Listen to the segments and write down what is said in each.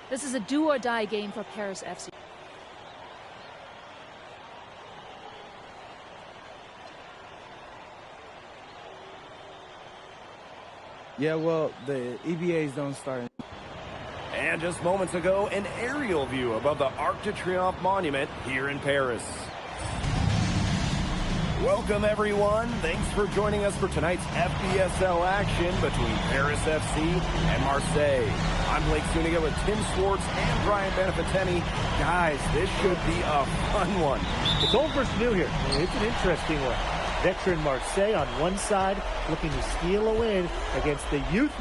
This is a do-or-die game for Paris FC. Yeah, well, the EBAs don't start. And just moments ago, an aerial view above the Arc de Triomphe monument here in Paris. Welcome, everyone. Thanks for joining us for tonight's FBSL action between Paris FC and Marseille. I'm Blake Zuniga with Tim Swartz and Brian Benefiteni. Guys, this should be a fun one. It's old versus new here. It's an interesting one. Veteran Marseille on one side looking to steal a win against the youth.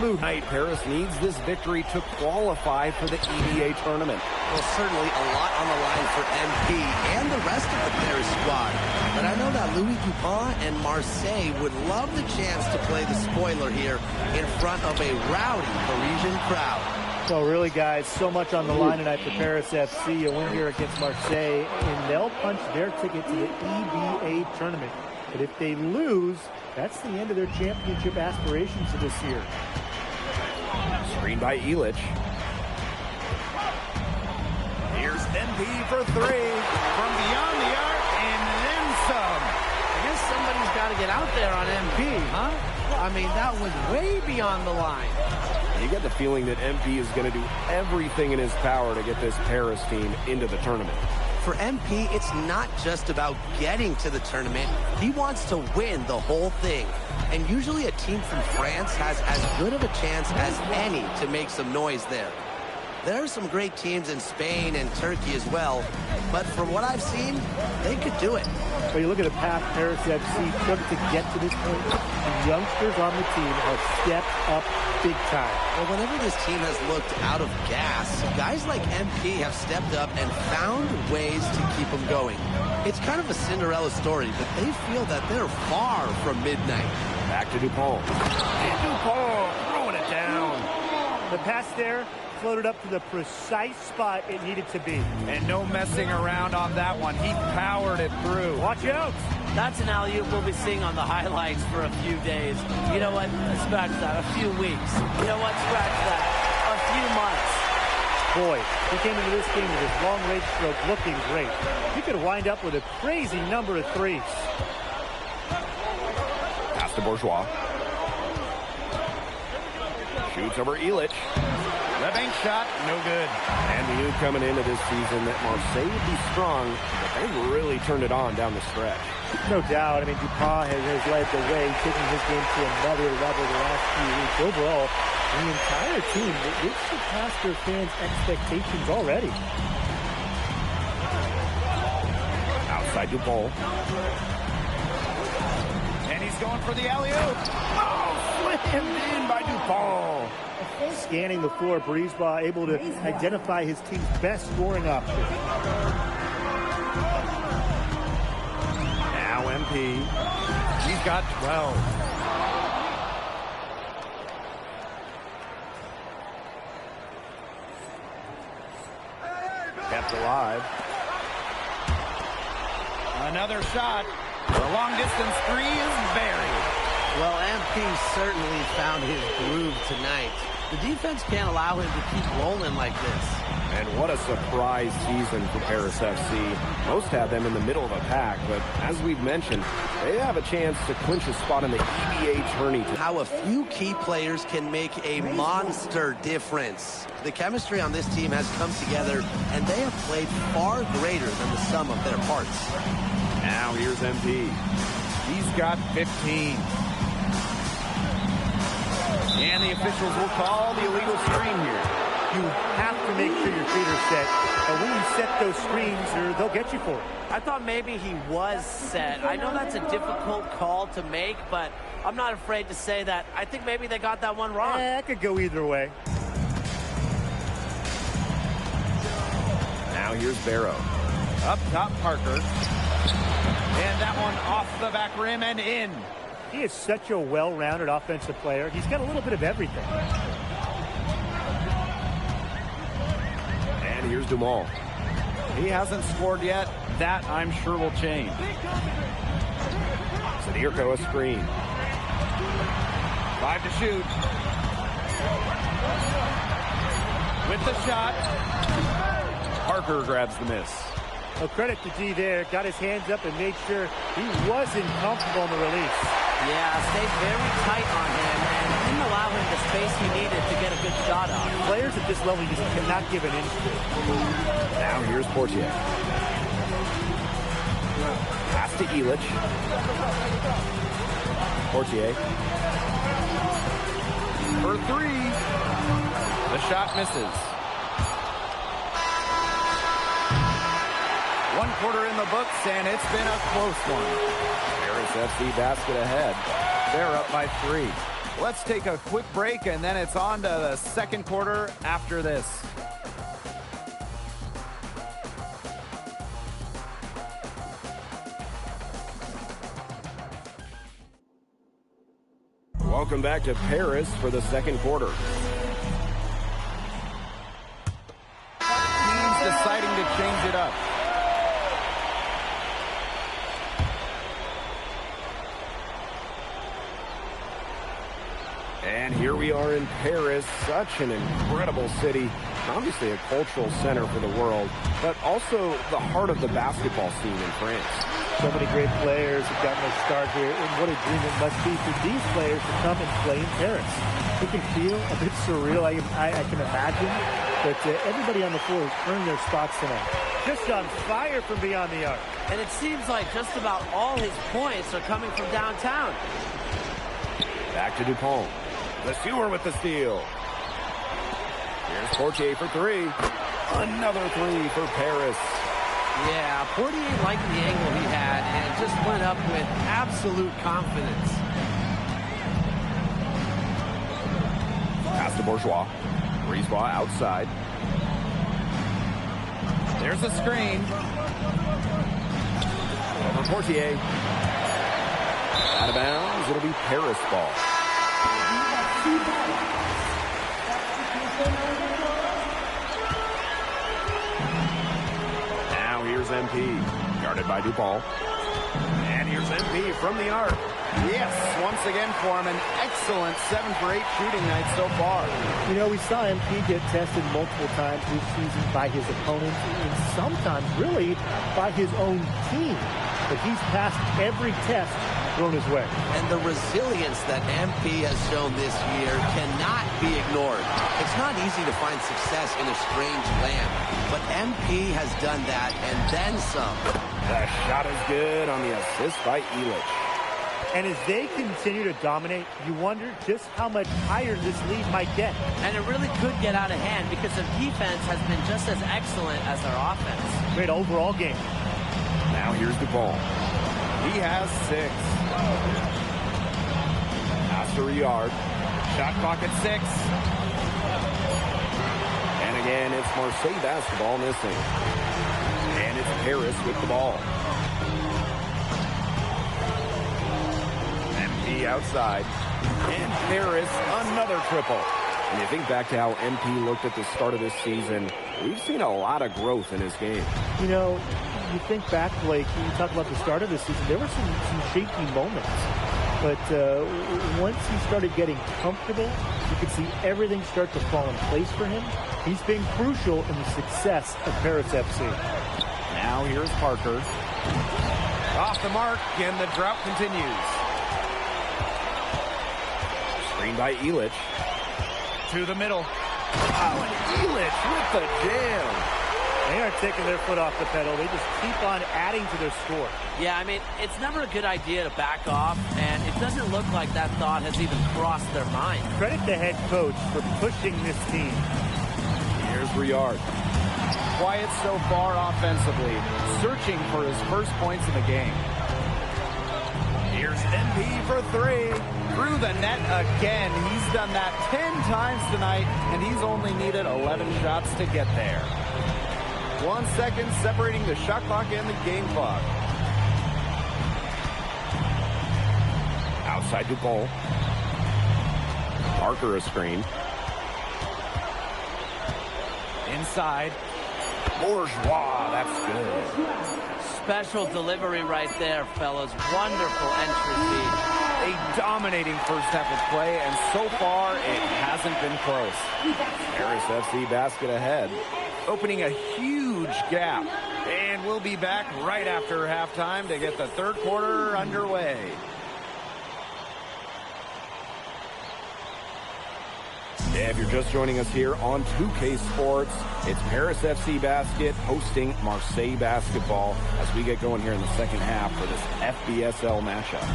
Tonight, Paris needs this victory to qualify for the EBA tournament. Well, certainly a lot on the line for MP and the rest of the Paris squad. But I know that Louis Dupont and Marseille would love the chance to play the spoiler here in front of a rowdy Parisian crowd. So really, guys, so much on the line tonight for Paris FC. A win here against Marseille, and they'll punch their ticket to the EBA tournament. But if they lose, that's the end of their championship aspirations for this year. Screen by Illich. Here's MP for three. From beyond the arc and then some. I guess somebody's got to get out there on MP, huh? I mean, that was way beyond the line. You get the feeling that MP is going to do everything in his power to get this Paris team into the tournament. For MP, it's not just about getting to the tournament. He wants to win the whole thing. And usually a team from France has as good of a chance as any to make some noise there. There are some great teams in Spain and Turkey as well, but from what I've seen, they could do it. Well, you look at the path Paris FC took to get to this point. The youngsters on the team have stepped up big time. Well, whenever this team has looked out of gas, guys like MP have stepped up and found ways to keep them going. It's kind of a Cinderella story, but they feel that they're far from midnight. Back to Dupont. And Dupont throwing it down. The pass there floated up to the precise spot it needed to be. And no messing around on that one. He powered it through. Watch out. That's an alley-oop we'll be seeing on the highlights for a few days. You know what? Scratch that. A few weeks. You know what? Scratch that. A few months. boy, he came into this game with his long-range stroke looking great. He could wind up with a crazy number of threes. Pass to Bourgeois. Shoots over Illich. The bank shot, no good. And we knew coming into this season that Marseille would be strong, but they really turned it on down the stretch. No doubt. I mean, Dupont has led the way, taking his game to another level the last few weeks. Overall, the entire team, they've surpassed their fans' expectations already. Outside Dupont. And he's going for the alley-oop. Oh, slammed in by Dupont. Scanning the floor, Brisebois able to identify his team's best scoring option. Now MP. He's got 12. Kept alive. Another shot. The long-distance three is buried. Well, MP certainly found his groove tonight. The defense can't allow him to keep rolling like this. And what a surprise season for Paris FC. Most have them in the middle of a pack, but as we've mentioned, they have a chance to clinch a spot in the EBA tourney. How a few key players can make a monster difference. The chemistry on this team has come together, and they have played far greater than the sum of their parts. Now here's MP. He's got 15. And the officials will call the illegal screen here. You have to make sure your feet are set. And when you set those screens, they'll get you for it. I thought maybe he was set. I know that's a difficult call to make, but I'm not afraid to say that. I think maybe they got that one wrong. That could go either way. Now here's Barrow. Up top, Parker. And that one off the back rim and in. He is such a well-rounded offensive player. He's got a little bit of everything. And here's Dumont. He hasn't scored yet. That, I'm sure, will change. Sadirko a screen. 5 to shoot. With the shot. Parker grabs the miss. Well, credit to D there. Got his hands up and made sure he wasn't comfortable in the release. Yeah, stayed very tight on him and didn't allow him the space he needed to get a good shot off. Players at this level just cannot give an inch to. Now here's Portier. Pass to Illich. Portier. For three. The shot misses. 1 quarter in the books, and it's been a close one. Paris FC basket ahead. They're up by 3. Let's take a quick break, and then it's on to the second quarter after this. Welcome back to Paris for the second quarter. Teams deciding to change it up. And here we are in Paris, such an incredible city. Obviously a cultural center for the world, but also the heart of the basketball scene in France. So many great players have gotten their start here, and what a dream it must be for these players to come and play in Paris. It can feel a bit surreal, I can imagine, but everybody on the floor has earned their spots tonight. Just on fire from beyond the arc. And it seems like just about all his points are coming from downtown. Back to Dupont. The Sewer with the steal. Here's Portier for 3. Another 3 for Paris. Yeah, Portier liked the angle he had and just went up with absolute confidence. Pass to Bourgeois. Brisebois outside. There's a screen. Over Portier. Out of bounds. It'll be Paris ball. Now here's MP. Guarded by Dupont. And here's MP from the arc. Yes, once again for him, an excellent 7 for 8 shooting night so far. You know, we saw MP get tested multiple times this season by his opponents and sometimes really by his own team. But he's passed every test thrown his way. And the resilience that MP has shown this year cannot be ignored. It's not easy to find success in a strange land, but MP has done that and then some. The shot is good on the assist by Elich. And as they continue to dominate, you wonder just how much higher this lead might get. And it really could get out of hand because their defense has been just as excellent as their offense. Great overall game. Now here's DePaul. He has 6. Pass to Riyard. Shot clock at 6. And again, it's Marseille basketball missing. And it's Paris with the ball. MP outside. And Paris, another triple. And you think back to how MP looked at the start of this season, we've seen a lot of growth in his game. You know, you think back, Blake, you talk about the start of the season, there were some shaky moments. But once he started getting comfortable, you could see everything start to fall in place for him. He's been crucial in the success of Paris FC. Now here's Parker. Off the mark, and the drought continues. Screen by Elich. To the middle. Oh, and Elich with the jam. They aren't taking their foot off the pedal. They just keep on adding to their score. Yeah, I mean, it's never a good idea to back off, and it doesn't look like that thought has even crossed their mind. Credit the head coach for pushing this team. Here's Riyard. Quiet so far offensively, searching for his first points in the game. Here's MP for 3. Through the net again. He's done that 10 times tonight, and he's only needed 11 shots to get there. 1 second separating the shot clock and the game clock. Outside DePaul. Parker a screen. Inside. Bourgeois, that's good. Special delivery right there, fellas. Wonderful entry feed. A dominating first half of play, and so far it hasn't been close. Paris FC basket ahead. Opening a huge gap. And we'll be back right after halftime to get the third quarter underway. Yeah, if you're just joining us here on 2K Sports, it's Paris FC Basket hosting Marseille basketball as we get going here in the second half for this FBSL matchup.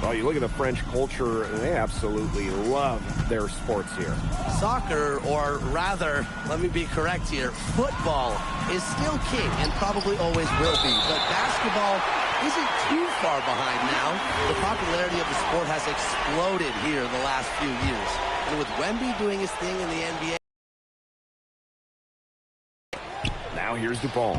Well, you look at the French culture, they absolutely love their sports here. Soccer, or rather, let me be correct here, football is still king and probably always will be. But basketball isn't too far behind now. The popularity of the sport has exploded here the last few years. And with Wemby doing his thing in the NBA. Now here's DePaul.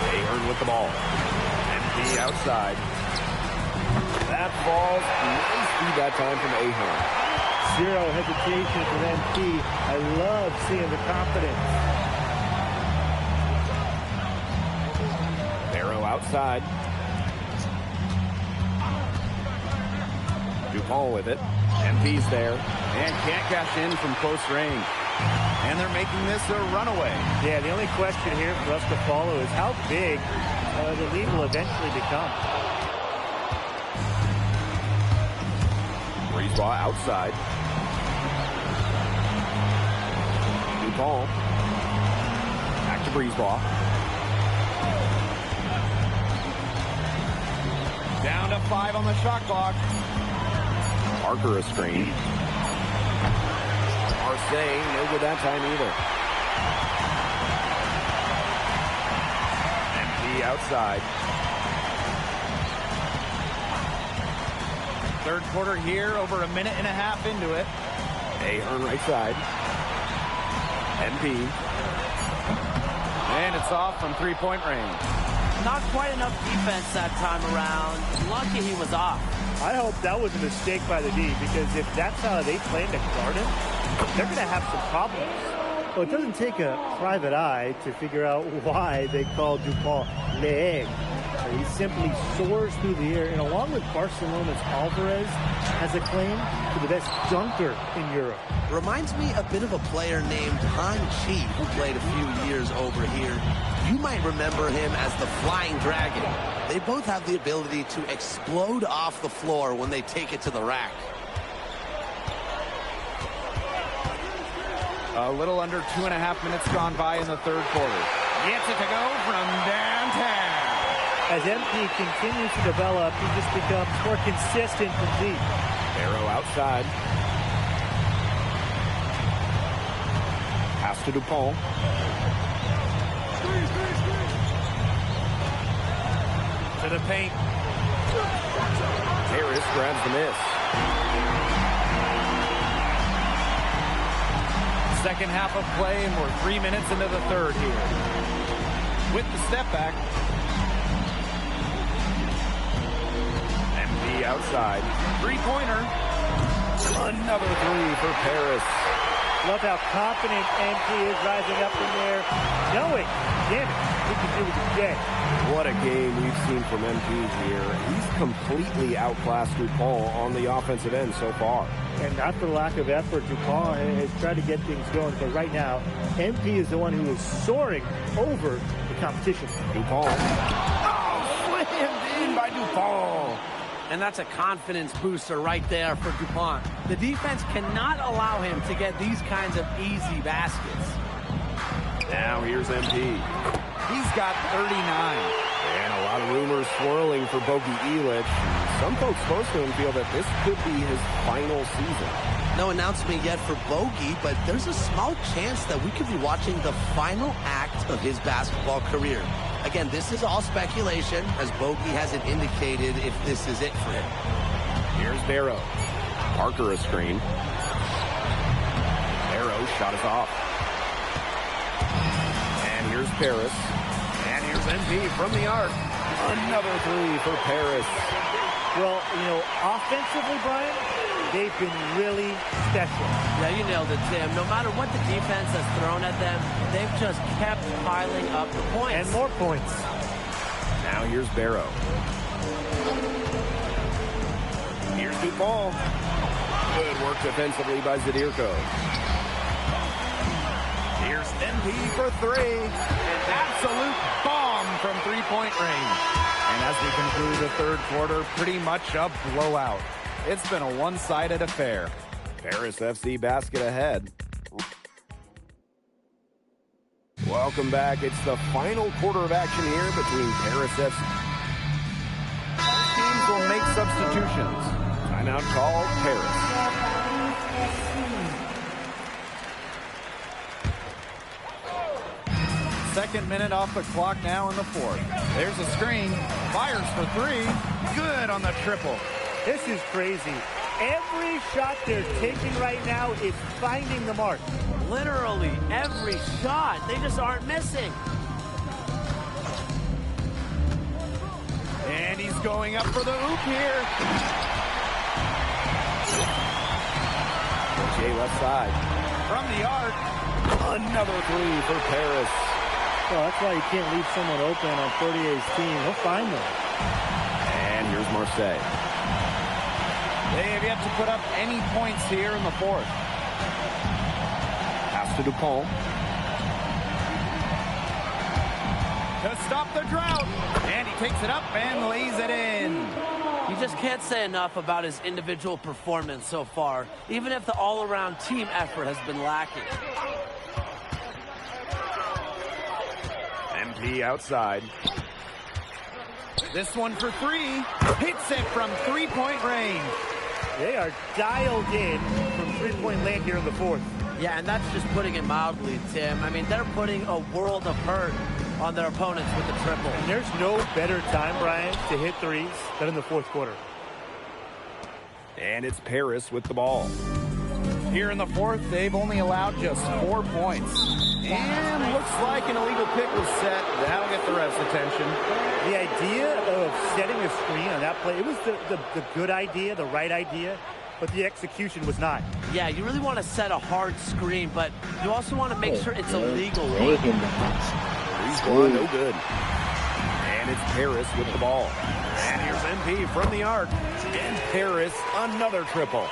Ahern with the ball. MP outside. That falls. Nice feed that time from Ahern. Zero hesitation from MP. I love seeing the confidence. Barrow outside. DePaul with it. MP's there. And can't cash in from close range. And they're making this a runaway. Yeah, the only question here for us to follow is how big the lead will eventually become. Breezeball outside. DePaul. Back to Breezeball. Down to 5 on the shot clock. Parker a screen. Marseille, no good that time either. MP outside. Third quarter here, over a minute and a half into it. Ahern right side. MP. And it's off from three-point range. Not quite enough defense that time around. Lucky he was off. I hope that was a mistake by the D, because if that's how they plan to guard him, they're going to have some problems. Well, it doesn't take a private eye to figure out why they call Dupont Le Egg. He simply soars through the air, and along with Barcelona's Alvarez, has a claim to the best dunker in Europe. Reminds me a bit of a player named Han Chi, who played a few years over here. You might remember him as the Flying Dragon. They both have the ability to explode off the floor when they take it to the rack. A little under 2.5 minutes gone by in the third quarter. Gets it to go from downtown. As MP continues to develop, he just becomes more consistent from deep. Barrow outside. Pass to Dupont. To the paint. Harris grabs the miss. Second half of play, and we're 3 minutes into the third here. With the step back. MP outside. Three-pointer. Another three for Paris. Love how confident MP is rising up in there, knowing, damn it, we can do it again. What a game we've seen from MP here. He's completely outclassed Dupont on the offensive end so far. And not for lack of effort, Dupont has tried to get things going, but right now, MP is the one who is soaring over the competition. Dupont. Oh, slammed in by Dupont. And that's a confidence booster right there for Dupont. The defense cannot allow him to get these kinds of easy baskets. Now here's MP. He's got 39. And a lot of rumors swirling for Bogi Elich. Some folks close to him feel that this could be his final season. No announcement yet for Bogi, but there's a small chance that we could be watching the final act of his basketball career. Again, this is all speculation, as Bogi hasn't indicated if this is it for him. Here's Barrow. Parker a screen. Barrow shot is off. And here's Paris. And here's MP from the arc. Another three for Paris. Well, you know, offensively, Brian, they've been really special. Yeah, you nailed it, Tim. No matter what the defense has thrown at them, they've just kept piling up the points. And more points. Now here's Barrow. Here's Dupont. Good work defensively by Zadirko. Here's MP for three. An absolute bomb from three-point range. And as we conclude the third quarter, pretty much a blowout. It's been a one-sided affair. Paris FC basket ahead. Welcome back. It's the final quarter of action here between Paris FC. Teams will make substitutions. Timeout call, Paris. Second minute off the clock now in the fourth. There's a screen. Fires for three. Good on the triple. This is crazy. Every shot they're taking right now is finding the mark. Literally every shot. They just aren't missing. And he's going up for the oop here. Jay left side. From the arc. Another three for Paris. Well, that's why you can't leave someone open on 48's team. He'll find them. And here's Marseille. They have yet to put up any points here in the fourth. Pass to Dupont. To stop the drought. And he takes it up and lays it in. You just can't say enough about his individual performance so far, even if the all-around team effort has been lacking. MP outside. This one for three. Hits it from three-point range. They are dialed in from three-point land here in the fourth. Yeah, and that's just putting it mildly, Tim. I mean, they're putting a world of hurt on their opponents with the triple. And there's no better time, Brian, to hit threes than in the fourth quarter. And it's Paris with the ball. Here in the fourth, they've only allowed just 4 points. And looks like an illegal pick was set. That'll get the ref's attention. The idea of setting a screen on that play, it was the good idea, the right idea. but the execution was not. Yeah, you really want to set a hard screen, but you also want to make sure it's a legal one. He's one, no good. And it's Paris with the ball. And here's MP from the arc. And Paris, another triple.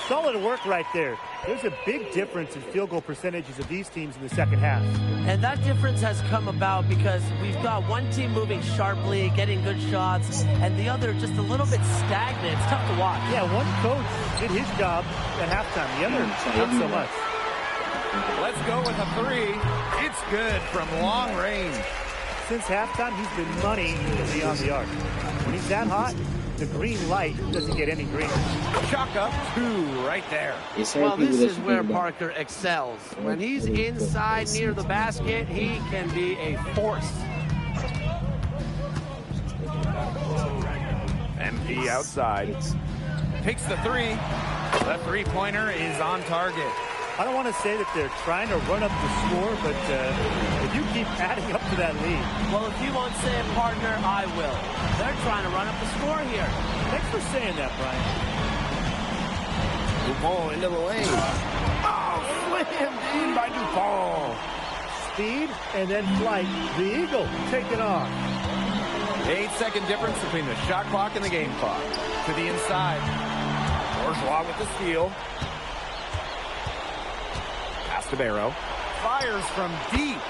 Solid work right there. There's a big difference in field goal percentages of these teams in the second half. And that difference has come about because we've got one team moving sharply, getting good shots, and the other just a little bit stagnant. It's tough to watch. Yeah, one coach did his job at halftime. The other, not so much. Let's go with a three. It's good from long range. Since halftime, he's been money beyond the arc. When he's that hot, the green light doesn't get any greener. Chalk up two right there. Well, this is where Parker excels. When he's inside near the basket, he can be a force. MP outside. Takes the three. The three-pointer is on target. I don't want to say that they're trying to run up the score, but if you keep adding up to that lead. Well, if you won't say it, partner, I will. They're trying to run up the score here. Thanks for saying that, Brian. Dupont into the lane. Oh, slammed in by Dupont. Speed and then flight. The Eagle taking off. 8-second difference between the shot clock and the game clock. To the inside. Bourgeois with the steal. Pass to Barrow. Fires from deep.